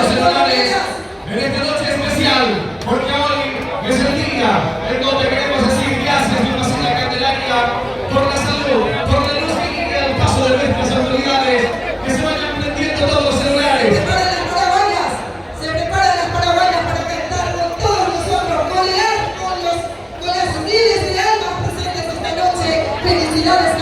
los celulares en esta noche especial, porque hoy es el día en donde queremos decir gracias, mi Basílica Candelaria, por la salud, por la luz que guía el paso de nuestras autoridades, que se vayan prendiendo todos los celulares. Se preparan las paraguayas para cantar con todos nosotros, con las miles de almas presentes esta noche. Felicidades.